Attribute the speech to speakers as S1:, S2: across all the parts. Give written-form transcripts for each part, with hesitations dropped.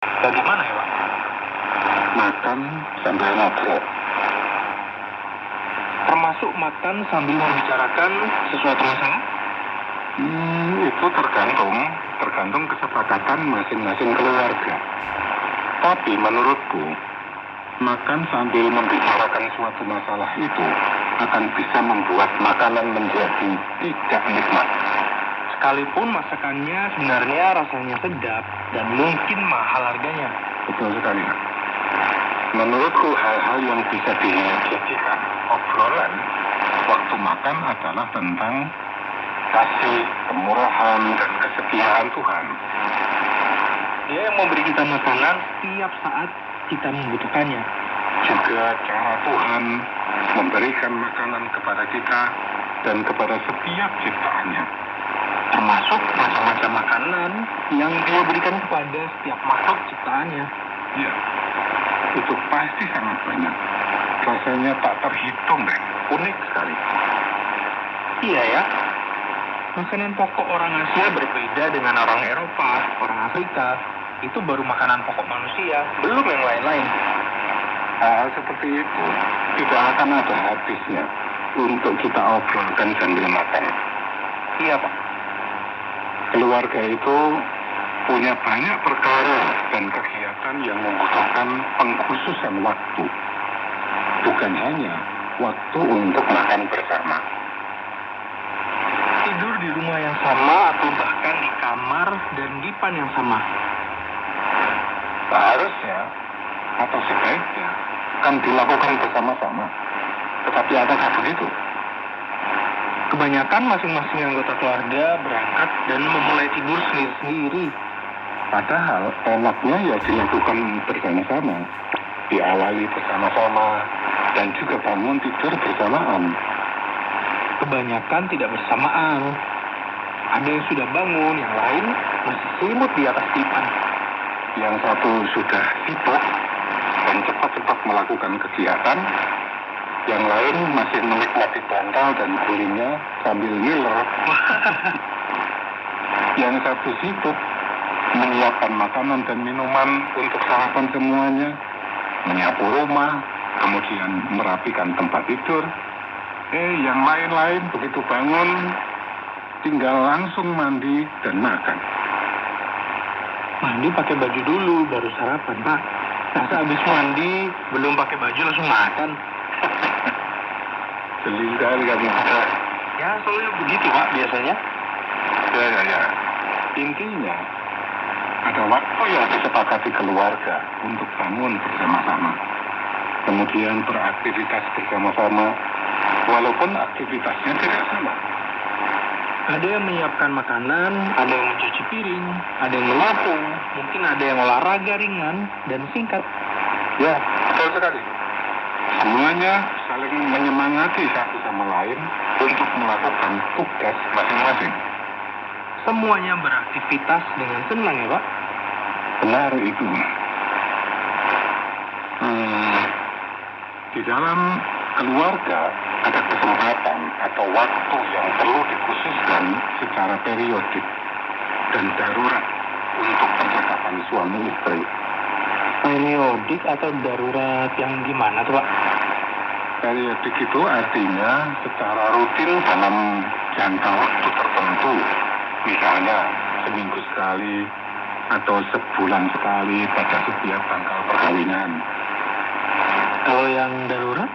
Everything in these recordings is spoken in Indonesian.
S1: Bagaimana ya, Pak?
S2: Makan sambil ngobrol.
S1: Termasuk makan sambil membicarakan sesuatu masalah?
S2: Itu tergantung kesepakatan masing-masing keluarga. Tapi menurutku, makan sambil membicarakan suatu masalah itu akan bisa membuat makanan menjadi tidak nikmat.
S1: Sekalipun masakannya sebenarnya rasanya sedap dan mungkin mahal harganya.
S2: Betul sekali, Kak. Menurutku hal-hal yang bisa dijadikan obrolan waktu makan adalah tentang kasih, kemurahan, dan kesetiaan Tuhan.
S1: Dia yang memberi kita makanan setiap saat kita membutuhkannya.
S2: Juga cara Tuhan memberikan makanan kepada kita dan kepada setiap ciptaannya.
S1: Termasuk macam-macam makanan yang dia berikan kepada setiap makhluk ciptaannya.
S2: Iya, itu pasti sangat banyak. Rasanya tak terhitung deh, unik sekali.
S1: Iya ya. Makanan pokok orang Asia berbeda dengan orang Eropa, orang Afrika. Itu baru makanan pokok manusia, belum yang lain-lain.
S2: Hal seperti itu tidak akan ada habisnya untuk kita obrolkan sambil makan.
S1: Iya, Pak.
S2: Keluarga itu punya banyak perkara dan kegiatan yang membutuhkan pengkhususan waktu. Bukan hanya waktu untuk makan bersama.
S1: Tidur di rumah yang sama atau bahkan di kamar dan dipan yang sama.
S2: Seharusnya atau sebaiknya kan dilakukan bersama-sama. Tetapi adakah begitu?
S1: Kebanyakan masing-masing anggota keluarga berangkat dan memulai tidur sendiri-sendiri.
S2: Padahal enaknya ya dilakukan bersama-sama. Diawali bersama-sama dan juga bangun tidur bersamaan.
S1: Kebanyakan tidak bersamaan. Ada yang sudah bangun, yang lain masih selimut di atas dipan.
S2: Yang satu sudah sibuk dan cepat-cepat melakukan kegiatan. Yang lain masih menikmati bantal dan gulingnya sambil ngiler. Yang satu sibuk menyiapkan makanan dan minuman untuk sarapan semuanya, menyapu rumah, kemudian merapikan tempat tidur. Yang lain-lain begitu bangun, tinggal langsung mandi dan makan.
S1: Mandi pakai baju dulu, baru sarapan, Pak. Masa habis mandi, belum pakai baju langsung makan?
S2: Geli sekali kamu.
S1: Ya, soalnya begitu, Pak, biasanya.
S2: Ya. Intinya, ada waktu yang disepakati keluarga untuk bangun bersama-sama. Kemudian beraktivitas bersama-sama, walaupun aktivitasnya tidak sama.
S1: Ada yang menyiapkan makanan, ada yang mencuci piring, ada yang menyapu, mungkin ada yang olahraga ringan dan singkat.
S2: Ya, betul sekali. Semuanya saling menyemangati satu sama lain untuk melakukan tugas masing-masing.
S1: Semuanya beraktivitas dengan senang ya, Pak?
S2: Benar itu. Di dalam keluarga ada kesempatan atau waktu yang perlu dikhususkan secara periodik dan darurat untuk percakapan suami istri.
S1: Periodik atau darurat yang gimana tuh, Pak?
S2: Periodik itu artinya secara rutin dalam jangka waktu tertentu. Misalnya seminggu sekali atau sebulan sekali pada setiap tanggal perkawinan.
S1: Kalau yang darurat?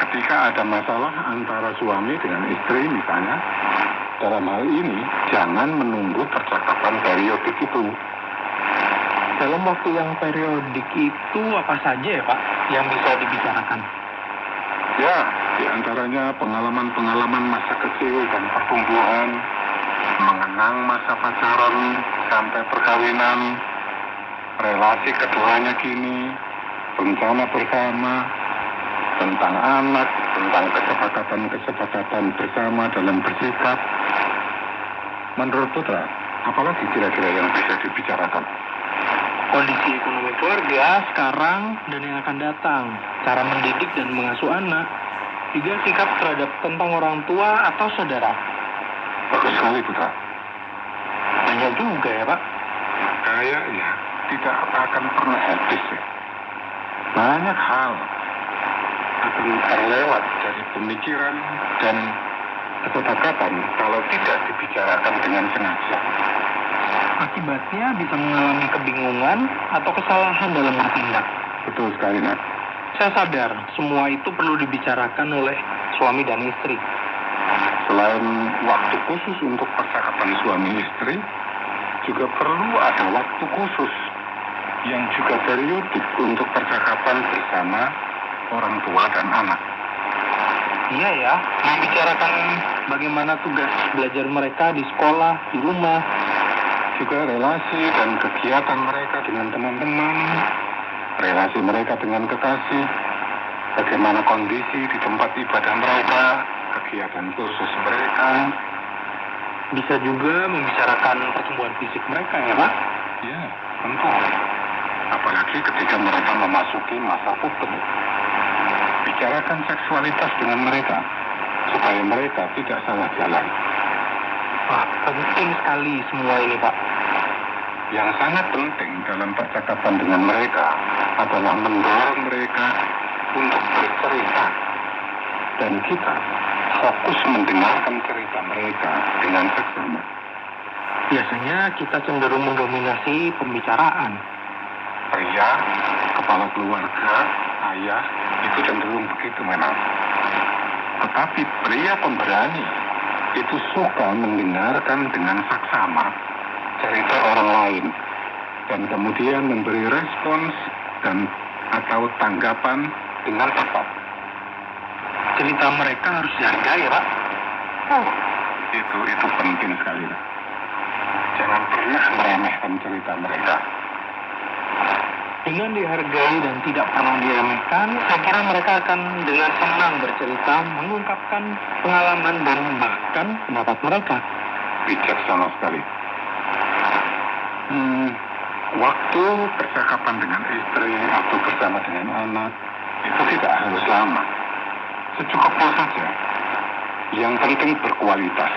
S2: Ketika ada masalah antara suami dengan istri misalnya, dalam hal ini jangan menunggu percakapan periodik itu.
S1: Dalam waktu yang periodik itu apa saja ya, Pak, yang bisa dibicarakan?
S2: Ya, di antaranya pengalaman-pengalaman masa kecil dan pertumbuhan, mengenang masa pacaran sampai perkawinan, relasi keduanya kini, rencana bersama, tentang anak, tentang kesepakatan bersama dalam bersikap. Menurut Putra, apalagi kira-kira yang bisa dibicarakan?
S1: Kondisi ekonomi keluarga sekarang dan yang akan datang, cara mendidik dan mengasuh anak, juga sikap terhadap tentang orang tua atau saudara.
S2: Bagus sekali, Putra.
S1: Banyak juga ya, Pak.
S2: Kayaknya tidak akan pernah habis. Ya. Banyak hal akan terlewat dari pemikiran dan kesepakatan kalau tidak dibicarakan dengan sengaja.
S1: Akibatnya bisa mengalami kebingungan atau kesalahan dalam bertindak.
S2: Betul sekali, Nak.
S1: Saya sadar semua itu perlu dibicarakan oleh suami dan istri.
S2: Selain waktu khusus untuk percakapan suami istri, juga perlu ada waktu khusus yang juga periodik untuk percakapan bersama orang tua dan anak.
S1: Iya ya, membicarakan bagaimana tugas belajar mereka di sekolah, di rumah.
S2: Juga relasi dan kegiatan mereka dengan teman-teman, relasi mereka dengan kekasih, bagaimana kondisi di tempat ibadah mereka, kegiatan kursus mereka.
S1: Bisa juga membicarakan pertumbuhan fisik mereka ya Pak?
S2: Ya, tentu. Apalagi ketika mereka memasuki masa puber. Bicarakan seksualitas dengan mereka, supaya mereka tidak salah jalan.
S1: Wah, penting sekali semua ini Pak.
S2: Yang sangat penting dalam percakapan dengan mereka adalah mendorong mereka untuk bercerita. Dan kita fokus mendengarkan cerita mereka dengan seksama.
S1: Biasanya kita cenderung mendominasi pembicaraan.
S2: Pria, kepala keluarga, ayah, itu cenderung begitu memang. Tetapi pria pemberani itu suka mendengarkan dengan saksama cerita orang lain dan kemudian memberi respons dan atau tanggapan dengan tepat.
S1: Cerita mereka harus dihargai ya Pak?
S2: Oh, itu penting sekali. Jangan pernah meremehkan cerita mereka.
S1: Dengan dihargai dan tidak pernah diremehkan, saya kira mereka akan dengan senang bercerita, mengungkapkan pengalaman dan bahkan pendapat mereka.
S2: Bijaksana sekali. Waktu percakapan dengan istri atau bersama dengan anak itu tidak harus lama. Secukupnya saja. Yang penting berkualitas.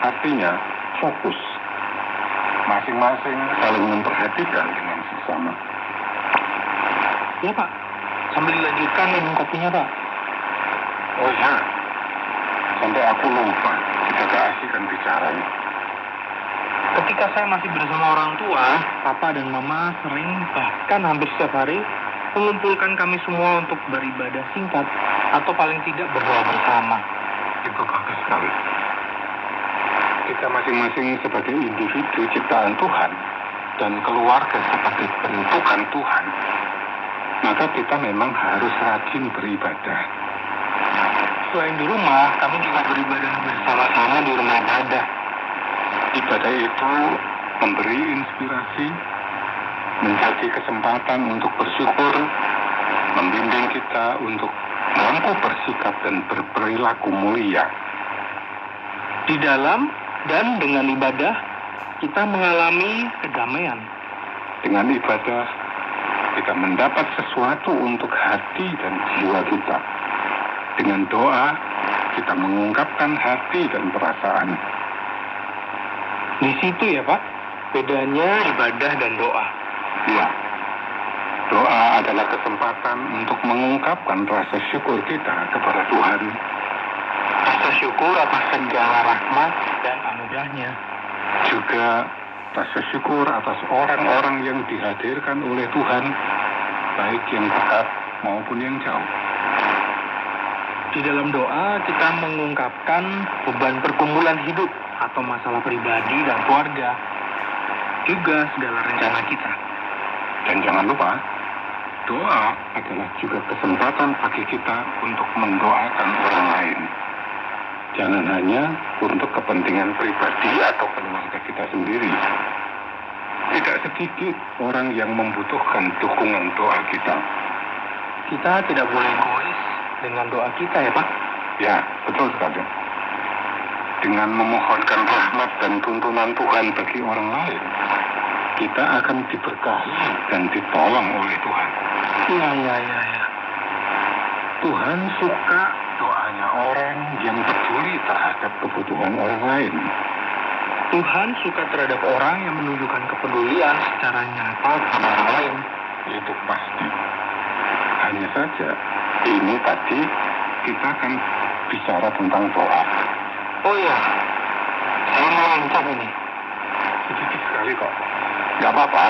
S2: Artinya fokus. Masing-masing saling memperhatikan dengan sesama.
S1: Ya Pak, sambil dilanjutkan minum kopinya Pak.
S2: Oh ya, sampai aku lupa. Kita keasikan bicara ini.
S1: Ketika saya masih bersama orang tua, Papa dan Mama sering bahkan hampir setiap hari mengumpulkan kami semua untuk beribadah singkat atau paling tidak berdoa bersama.
S2: Itu bagus sekali. Kita masing-masing sebagai individu ciptaan Tuhan dan keluarga sebagai bentukan Tuhan, maka kita memang harus rajin beribadah.
S1: Selain di rumah, kami juga beribadah bersama-sama di rumah ibadah.
S2: Ibadah itu memberi inspirasi, menjadi kesempatan untuk bersyukur, membimbing kita untuk mampu bersikap dan berperilaku mulia.
S1: Di dalam dan dengan ibadah, kita mengalami kedamaian.
S2: Dengan ibadah, kita mendapat sesuatu untuk hati dan jiwa kita. Dengan doa, kita mengungkapkan hati dan perasaan.
S1: Di situ ya Pak, bedanya ibadah dan doa.
S2: Ya, doa adalah kesempatan untuk mengungkapkan rasa syukur kita kepada Tuhan.
S1: Rasa syukur atas segala rahmat dan anugerahnya.
S2: Juga rasa syukur atas orang-orang yang dihadirkan oleh Tuhan, baik yang dekat maupun yang jauh.
S1: Di dalam doa kita mengungkapkan beban pergumulan hidup atau masalah pribadi dan keluarga, juga segala rencana kita.
S2: Dan jangan lupa, doa adalah juga kesempatan bagi kita untuk mendoakan orang lain. Jangan hanya untuk kepentingan pribadi atau keluarga kita sendiri. Tidak sedikit orang yang membutuhkan dukungan doa kita.
S1: Kita tidak boleh egois dengan doa kita ya Pak.
S2: Ya, betul sekali. Dengan memohonkan rahmat dan tuntunan Tuhan bagi orang lain, kita akan diberkahi dan ditolong oleh Tuhan.
S1: Iya.
S2: Tuhan suka doanya orang yang peduli terhadap kebutuhan orang lain.
S1: Tuhan suka terhadap orang yang menunjukkan kepedulian secara nyata kepada orang lain.
S2: Itu pasti. Hanya saja, ini tadi kita akan bicara tentang doa.
S1: Oh iya, saya mau loncat ini.
S2: Sedikit sekali kok. Gak apa-apa.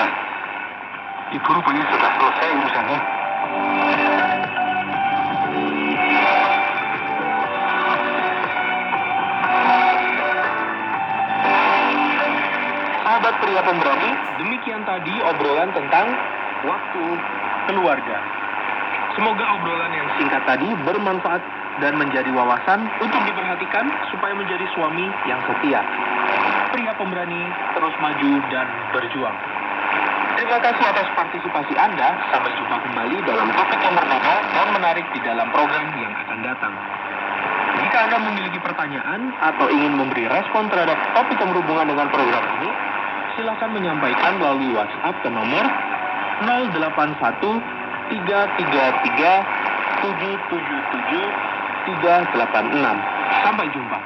S2: Ibu rupanya sudah selesai urusannya.
S1: Sahabat pria pemberani, demikian tadi obrolan tentang waktu keluarga. Semoga obrolan yang singkat tadi bermanfaat dan menjadi wawasan untuk diperhatikan supaya menjadi suami yang setia. Pria pemberani terus maju dan berjuang. Terima kasih atas partisipasi Anda. Sampai jumpa kembali dalam topik yang berbeda dan menarik di dalam program yang akan datang. Jika Anda memiliki pertanyaan atau ingin memberi respon terhadap topik yang berhubungan dengan program ini, silakan menyampaikan melalui WhatsApp ke nomor 081 333 777 386. Sampai jumpa.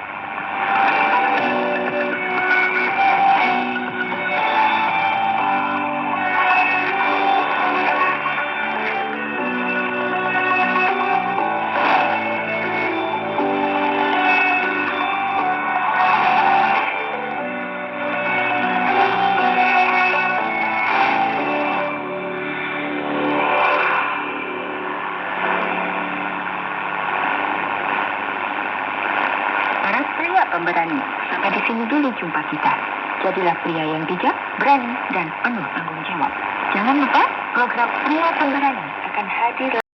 S3: Pemberani, sampai di sini dulu jumpa kita. Jadilah pria yang bijak, berani, dan penuh tanggung jawab. Jangan lupa, program Pria Pemberani akan hadir